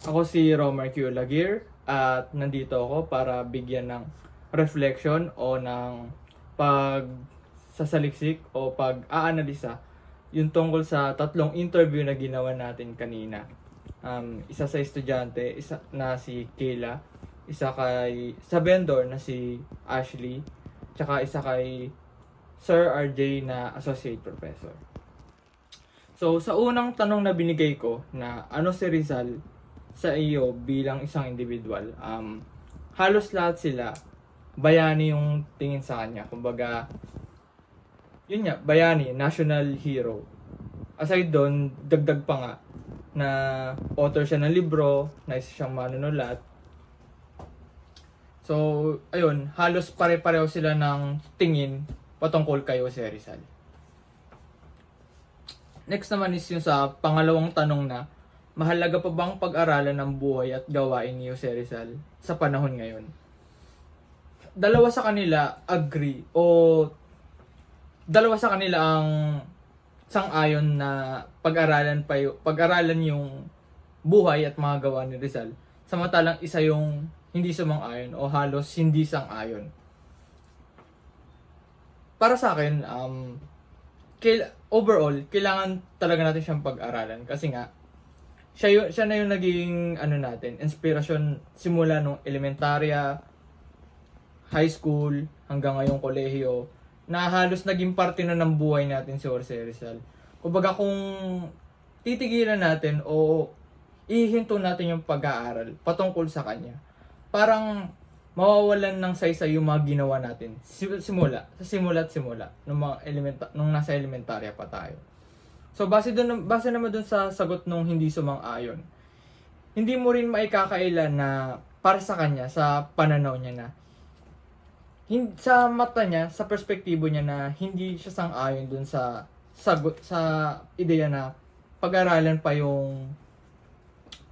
Ako si Romer Q. Lagir at nandito ako para bigyan ng reflection o ng pagsasaliksik o pag-aanalisa yung tungkol sa tatlong interview na ginawa natin kanina. Isa sa estudyante, isa na si Kayla, isa sa vendor na si Ashley, tsaka isa kay Sir RJ na Associate Professor. So, sa unang tanong na binigay ko na ano si Rizal sa iyo bilang isang individual, halos lahat sila bayani yung tingin sa kanya. Kumbaga, yun nga, bayani, national hero. Aside doon, dagdag pa nga na author siya ng libro, na isa siyang manunulat. So, ayun, halos pare-pareho sila ng tingin patungkol kay Jose Rizal. Next naman is yung sa pangalawang tanong na, mahalaga pa bang pag-aralan ng buhay at gawain ni Jose Rizal sa panahon ngayon? Dalawa sa kanila agree o dalawa sa kanila ang sang-ayon na pag-aralan yung buhay at mga gawa ni Rizal. Samantalang isa yung hindi sumang-ayon o halos hindi sang-ayon. Para sa akin, overall, kailangan talaga natin siyang pag-aralan kasi nga siya na yung naging inspirasyon simula nung elementarya, high school, hanggang ngayong kolehiyo, na halos naging parte na ng buhay natin si Jose Rizal. Kumbaga kung titigilan natin o ihinto natin yung pag-aaral patungkol sa kanya, parang mawawalan ng saysay yung mga ginawa natin simula nung nasa elementarya pa tayo. So base naman dun sa sagot nung hindi sumang-ayon, hindi mo rin maikakaila na para sa kanya, sa pananaw niya na sa mata niya, sa perspektibo niya na hindi siya sang-ayon dun sa sagot, sa ideya na pag-aralan pa yung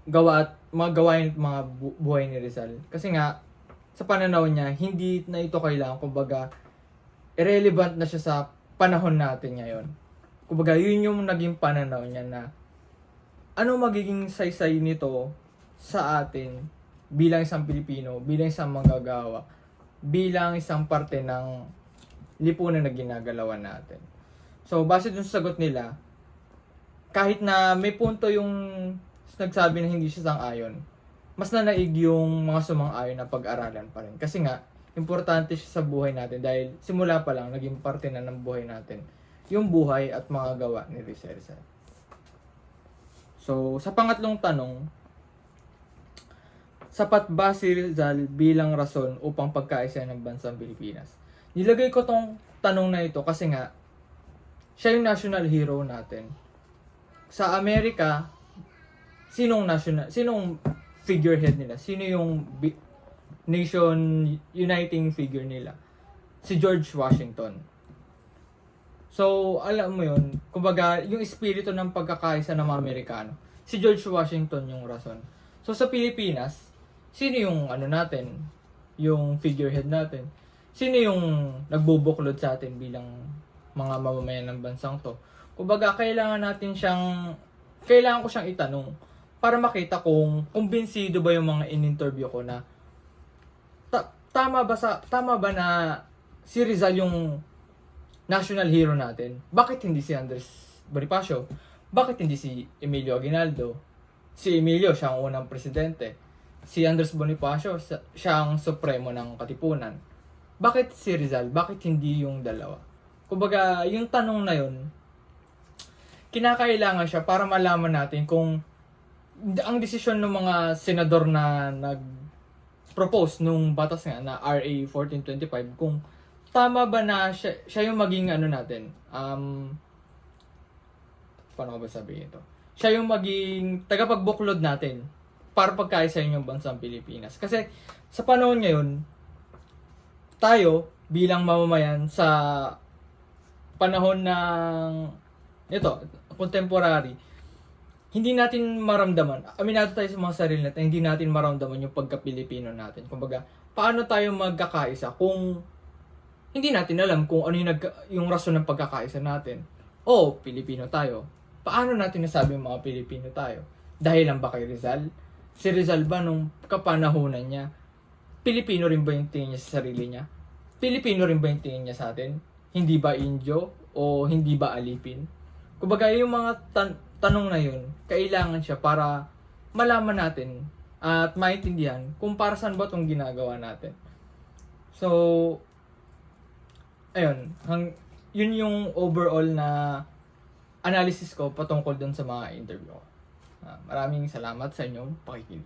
gawa at mga gawain at mga buhay ni Rizal. Kasi nga, sa pananaw niya, hindi na ito kailangan. Kumbaga, irrelevant na siya sa panahon natin ngayon. Kumbaga, yun yung naging pananaw niya na ano magiging saysay nito sa atin bilang isang Pilipino, bilang isang manggagawa, bilang isang parte ng lipunan na ginagalawan natin. So, base dun sa sagot nila, kahit na may punto yung nagsabi na hindi siya sang-ayon, mas nanaig yung mga sumang-ayon na pag-aralan pa rin. Kasi nga, importante siya sa buhay natin dahil simula pa lang, naging parte na ng buhay natin yung buhay at mga gawa ni Jose Rizal. So, sa pangatlong tanong, sapat ba si Rizal bilang rason upang pagkaisa ng bansang Pilipinas? Nilagay ko tong tanong na ito kasi nga, siya yung national hero natin. Sa Amerika, sinong figurehead nila? Sino yung nation uniting figure nila? Si George Washington. So, alam mo yun, kumbaga, yung espiritu ng pagkakaisa ng mga Amerikano, si George Washington yung rason. So, sa Pilipinas, sino yung yung figurehead natin? Sino yung nagbubuklod sa atin bilang mga mamamayan ng bansang to? Kumbaga, kailangan ko siyang itanong para makita kung kumbinsido ba yung mga in-interview ko na tama ba na si Rizal yung national hero natin? Bakit hindi si Andres Bonifacio? Bakit hindi si Emilio Aguinaldo? Si Emilio, siya ang unang presidente. Si Andres Bonifacio, siya ang supremo ng Katipunan. Bakit si Rizal? Bakit hindi yung dalawa? Kumbaga, yung tanong na yun, kinakailangan siya para malaman natin kung ang desisyon ng mga senador na nag-propose nung batas nga na RA 1425, kung tama ba na siya yung maging paano ko ba sabihin ito? Siya yung maging tagapagbuklod natin para pagkaisa yung bansang Pilipinas. Kasi sa panahon ngayon, tayo bilang mamamayan sa panahon ng contemporary, hindi natin maramdaman, aminado tayo sa mga sarili natin, hindi natin maramdaman yung pagka-Pilipino natin. Kumbaga, paano tayo magkakaisa kung hindi natin alam kung ano yung rason ng pagkakaisa natin? Pilipino tayo. Paano natin nasabi yung mga Pilipino tayo? Dahil lang ba kay Rizal? Si Rizal ba nung kapanahunan niya, Pilipino rin ba yung tingin niya sa sarili niya? Pilipino rin ba yung tingin niya sa atin? Hindi ba Indio o hindi ba alipin? Kumbaga yung mga tanong na yun, kailangan siya para malaman natin at maintindihan kung para saan ba itong ginagawa natin. So, ayun, yun yung overall na analysis ko patungkol dun sa mga interview ko. Maraming salamat sa inyong pakikinig.